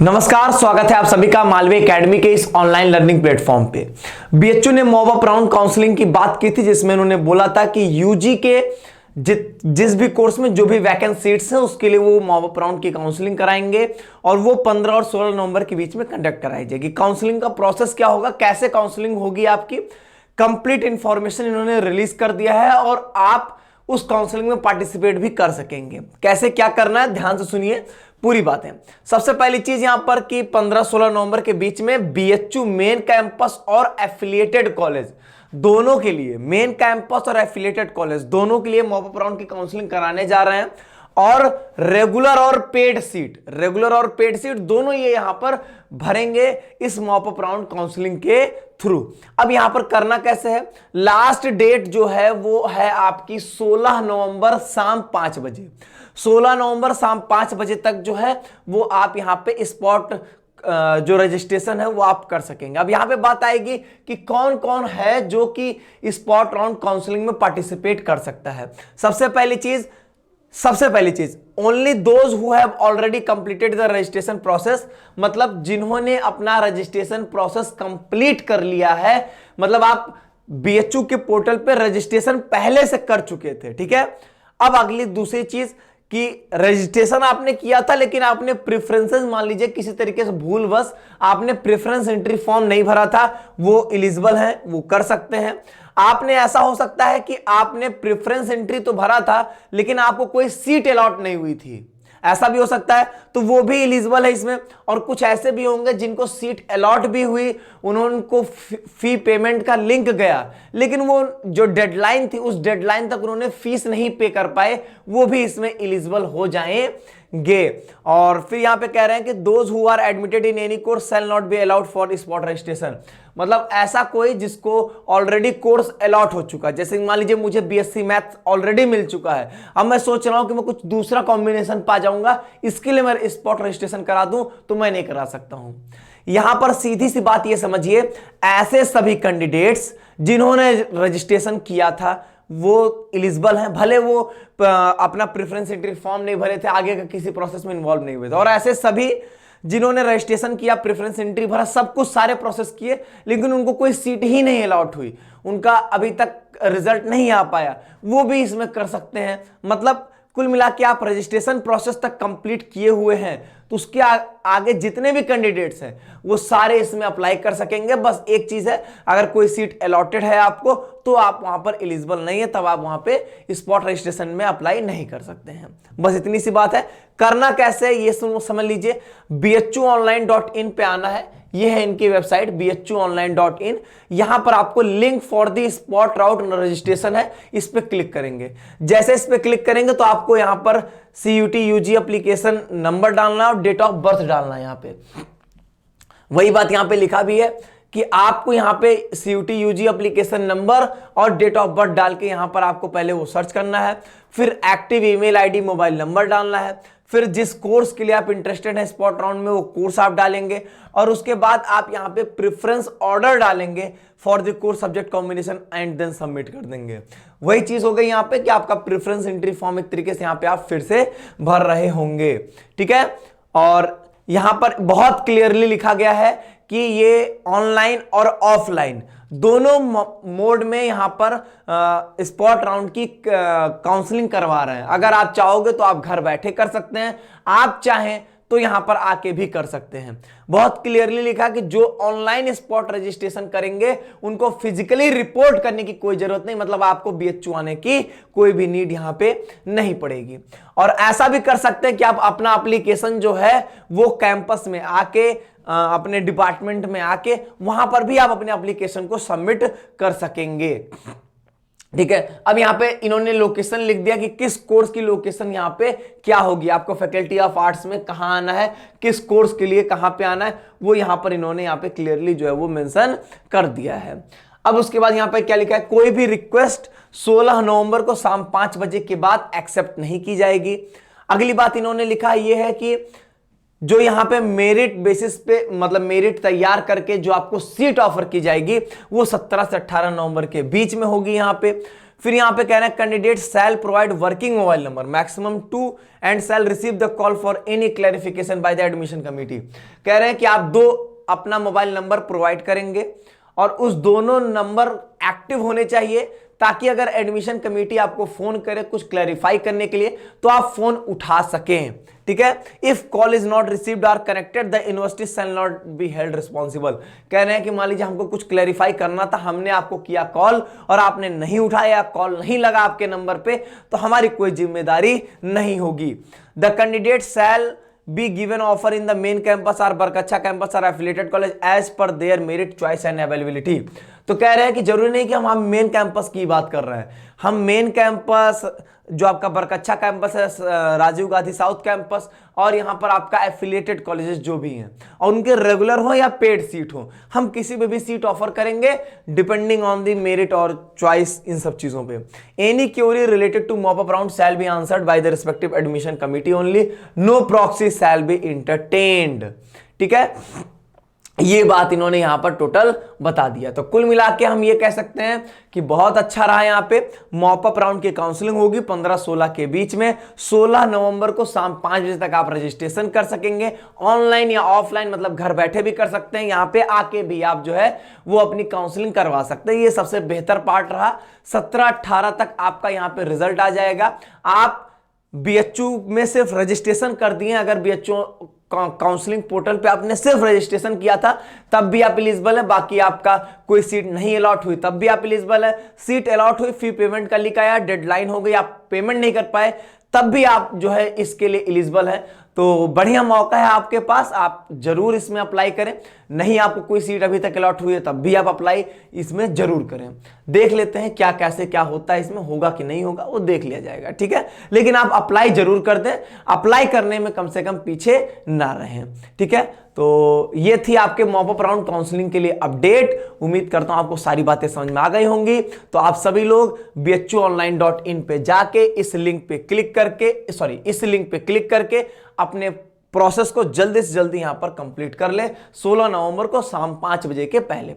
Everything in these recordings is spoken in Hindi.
नमस्कार, स्वागत है आप सभी का मालवी एकेडमी के इस ऑनलाइन लर्निंग प्लेटफॉर्म पे। बीएचयू ने मॉब अप राउंड काउंसलिंग की बात की थी, जिसमें उन्होंने बोला था कि यूजी के जिस भी कोर्स में जो भी वैकेंट सीट्स हैं उसके लिए वो मॉब अप राउंड की काउंसलिंग कराएंगे और वो 15 और 16 नवंबर के बीच में कंडक्ट कराई जाएगी। काउंसलिंग का प्रोसेस क्या होगा, कैसे काउंसलिंग होगी, आपकी कंप्लीट इंफॉर्मेशन इन्होंने रिलीज कर दिया है और आप उस काउंसलिंग में पार्टिसिपेट भी कर सकेंगे। कैसे क्या करना है, ध्यान से सुनिए पूरी बातें। सबसे पहली चीज यहां पर कि 15-16 नवंबर के बीच में बीएचयू मेन कैंपस और एफिलिएटेड कॉलेज दोनों के लिए, मेन कैंपस और एफिलिएटेड कॉलेज दोनों के लिए मॉब अप राउंड की काउंसलिंग कराने जा रहे हैं और रेगुलर और पेड सीट दोनों ये यहां पर भरेंगे इस मॉब अप राउंड काउंसलिंग के थ्रू। अब यहां पर करना कैसे है, लास्ट डेट जो है वो है आपकी 16 नवंबर शाम 5 बजे। 16 नवंबर शाम 5 बजे तक जो है वो आप यहां पे स्पॉट जो रजिस्ट्रेशन है वो आप कर सकेंगे। अब यहां पे बात आएगी कि कौन कौन है जो कि स्पॉट राउंड काउंसलिंग में पार्टिसिपेट कर सकता है। सबसे पहली चीज only those who have already completed the registration process, मतलब जिन्होंने अपना रजिस्ट्रेशन प्रोसेस कंप्लीट कर लिया है, मतलब आप बीएचयू के पोर्टल पे रजिस्ट्रेशन पहले से कर चुके थे। ठीक है, अब अगली दूसरी चीज कि रजिस्ट्रेशन आपने किया था लेकिन आपने प्रेफरेंसेस, मान लीजिए किसी तरीके से भूलवश आपने प्रेफरेंस एंट्री फॉर्म नहीं भरा था, वो एलिजिबल है, वो कर सकते हैं। आपने ऐसा हो सकता है कि आपने प्रेफरेंस एंट्री तो भरा था लेकिन आपको कोई सीट अलॉट नहीं हुई थी, ऐसा भी हो सकता है, तो वो भी एलिजिबल है इसमें। और कुछ ऐसे भी होंगे जिनको सीट अलॉट भी हुई, उनको फी पेमेंट का लिंक गया लेकिन वो जो डेडलाइन थी उस डेडलाइन तक उन्होंने फीस नहीं पे कर पाए, वो भी इसमें एलिजिबल हो जाएंगे। और फिर यहां पे कह रहे हैं कि those who are admitted in any course shall not be allowed for spot registration, मतलब ऐसा कोई जिसको ऑलरेडी कोर्स अलॉट हो चुका है। जैसे मान लीजिए मुझे बीएससी मैथ्स ऑलरेडी मिल चुका है, अब मैं सोच रहा हूं कि मैं कुछ दूसरा कॉम्बिनेशन पा जाऊंगा, इसके लिए मैं स्पॉट रजिस्ट्रेशन करा दूं, तो मैं नहीं करा सकता हूं। यहां पर सीधी सी बात यह समझिए, ऐसे सभी कैंडिडेट्स जिन्होंने रजिस्ट्रेशन किया था वो एलिजिबल हैं, भले वो अपना प्रेफरेंस एंट्री फॉर्म नहीं भरे थे, आगे का किसी प्रोसेस में इन्वॉल्व नहीं हुए थे। और ऐसे सभी जिन्होंने रजिस्ट्रेशन किया, प्रेफरेंस एंट्री भरा, सब कुछ सारे प्रोसेस किए लेकिन उनको कोई सीट ही नहीं अलॉट हुई, उनका अभी तक रिजल्ट नहीं आ पाया, वो भी इसमें कर सकते हैं। मतलब कुल मिला के आप रजिस्ट्रेशन प्रोसेस तक कंप्लीट किए हुए हैं तो उसके आगे जितने भी कैंडिडेट्स हैं वो सारे इसमें अप्लाई कर सकेंगे। बस एक चीज है, अगर कोई सीट अलॉटेड है आपको तो आप वहां पर एलिजिबल नहीं है, तब आप वहां पे स्पॉट रजिस्ट्रेशन में अप्लाई नहीं कर सकते हैं। बस इतनी सी बात है। करना कैसे है ये समझ लीजिए, bhuonline.in पे आना है, ये है इनकी वेबसाइट bhuonline.in। यहां पर आपको link for the spot round registration है, इस पे क्लिक करेंगे। जैसे इस पे क्लिक करेंगे तो आपको यहां पर CUT UG एप्लीकेशन नंबर डालना और डेट ऑफ बर्थ डालना है। यहां पे वही बात यहां पे लिखा भी है कि आपको यहां पे CUT UG एप्लीकेशन नंबर और डेट ऑफ बर्थ डाल के यहां पर आपको पहले वो सर्च करना है, फिर active email ID mobile number डालना है, फिर जिस कोर्स के लिए आप इंटरेस्टेड हैं स्पॉट राउंड में वो कोर्स आप डालेंगे और उसके बाद आप यहां पे प्रेफरेंस ऑर्डर डालेंगे for the course subject combination and then submit कर देंगे। वही चीज हो गई यहां पे कि आपका प्रेफरेंस एंट्री फॉर्म एक तरीके से यहां पे आप फिर से भर रहे होंगे। ठीक है, और यहां पर बहुत क्लियरली लिखा गया है कि ये ऑनलाइन और ऑफलाइन दोनों मोड में यहां पर स्पॉट राउंड की काउंसलिंग करवा रहे हैं। अगर आप चाहोगे तो आप घर बैठे कर सकते हैं, आप चाहें तो यहां पर आके भी कर सकते हैं। बहुत क्लियरली लिखा कि जो ऑनलाइन स्पॉट रजिस्ट्रेशन करेंगे उनको फिजिकली रिपोर्ट करने की कोई जरूरत नहीं, मतलब आपको बीएचयू आने की कोई भी नीड यहां पे नहीं पड़ेगी। और ऐसा भी कर सकते हैं कि आप अपना एप्लीकेशन जो है वो कैंपस में आके अपने डिपार्टमेंट में आके वहां पर भी आप अपने एप्लीकेशन को सबमिट कर सकेंगे। ठीक है, अब यहां पे इन्होंने लोकेशन लिख दिया कि किस कोर्स की लोकेशन यहां पे क्या होगी, आपको फैकल्टी ऑफ आर्ट्स में कहां आना है, किस कोर्स के लिए कहां पे आना है, वो यहां पर इन्होंने यहां पे क्लियरली जो है वो मेंशन कर दिया है। अब उसके बाद यहां पे क्या लिखा है, कोई भी रिक्वेस्ट 16 नवंबर को शाम 5 बजे के बाद एक्सेप्ट नहीं की जाएगी। अगली बात इन्होंने लिखा यह है कि जो यहां पे मेरिट बेसिस पे, मतलब मेरिट तैयार करके जो आपको सीट ऑफर की जाएगी वो 17 से 18 नवंबर के बीच में होगी। यहां पे फिर यहां पे कह रहे हैं candidate shell provide working mobile number maximum 2 and shall receive the call for any clarification by the admission committee. कह रहे हैं कि आप 2 अपना मोबाइल नंबर प्रोवाइड करेंगे और उस दोनों नंबर एक्टिव होने चाहिए, ताकि अगर एडमिशन कमेटी आपको फोन करे कुछ क्लैरिफाई करने के लिए तो आप फोन उठा सकें। ठीक है, if call is not received or connected the university shall not be held responsible. कह रहे हैं कि मान लीजिए हमको कुछ क्लैरिफाई करना था, हमने आपको किया कॉल और आपने नहीं उठाया, कॉल नहीं लगा आपके नंबर पे, तो हमारी कोई जिम्मेदारी नहीं होगी। The candidate shell be given offer in the main campus or बरकच्छा campus or affiliated college as per their merit choice and availability। तो कह रहे हैं कि जरूरी नहीं कि हम मेन कैंपस की बात कर रहे हैं, हम मेन कैंपस जो आपका बरकच्छा कैंपस है, राजीव गांधी साउथ कैंपस और यहाँ पर आपका एफिलिएटेड कॉलेजेस जो भी हैं और उनके रेगुलर हो या पेड सीट हो, हम किसी में भी सीट ऑफर करेंगे डिपेंडिंग ऑन द मेरिट और चॉइस, इन सब चीजों पे। Any query related to mop up round shall be answered by the respective admission committee only, no proxy shall be entertained. ठीक है, ये बात इन्होंने यहां पर टोटल बता दिया। तो कुल मिला के हम ये कह सकते हैं कि बहुत अच्छा रहा। यहां पे मॉप अप राउंड की काउंसलिंग होगी 15-16 के बीच में। 16 नवंबर को शाम 5 बजे तक आप रजिस्ट्रेशन कर सकेंगे, ऑनलाइन या ऑफलाइन, मतलब घर बैठे भी कर सकते हैं, यहां पे आके भी आप जो है वो अपनी काउंसलिंग करवा सकते हैं। ये सबसे बेहतर पार्ट रहा। 17-18 तक आपका यहां पे रिजल्ट आ जाएगा। आप बीएचयू में सिर्फ रजिस्ट्रेशन कर दिए, अगर बीएचयू काउंसलिंग पोर्टल पे आपने सिर्फ रजिस्ट्रेशन किया था तब भी आप एलिजिबल है, बाकी आपका कोई सीट नहीं अलॉट हुई तब भी आप एलिजिबल है। सीट अलॉट हुई, फी पेमेंट का लिखा आया, डेडलाइन हो गई, आप पेमेंट नहीं कर पाए, तब भी आप जो है इसके लिए एलिजिबल है। तो बढ़िया मौका है आपके पास, आप जरूर इसमें अप्लाई करें। नहीं आपको कोई सीट अभी तक अलॉट हुई है तब भी आप अप्लाई इसमें जरूर करें। देख लेते हैं क्या कैसे क्या होता है, इसमें होगा कि नहीं होगा वो देख लिया जाएगा। ठीक है, लेकिन आप अप्लाई जरूर कर दें, अप्लाई करने में कम से कम पीछे ना रहें। ठीक है, तो ये थी आपके मॉप अप राउंड काउंसलिंग के लिए अपडेट। उम्मीद करता हूं आपको सारी बातें समझ में आ गई होंगी। तो आप सभी लोग bhuonline.in पे जाके इस लिंक पे क्लिक करके अपने प्रोसेस को जल्दी से जल्दी यहां पर कंप्लीट कर ले 16 नवंबर को शाम 5 बजे के पहले।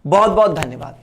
बहुत बहुत धन्यवाद।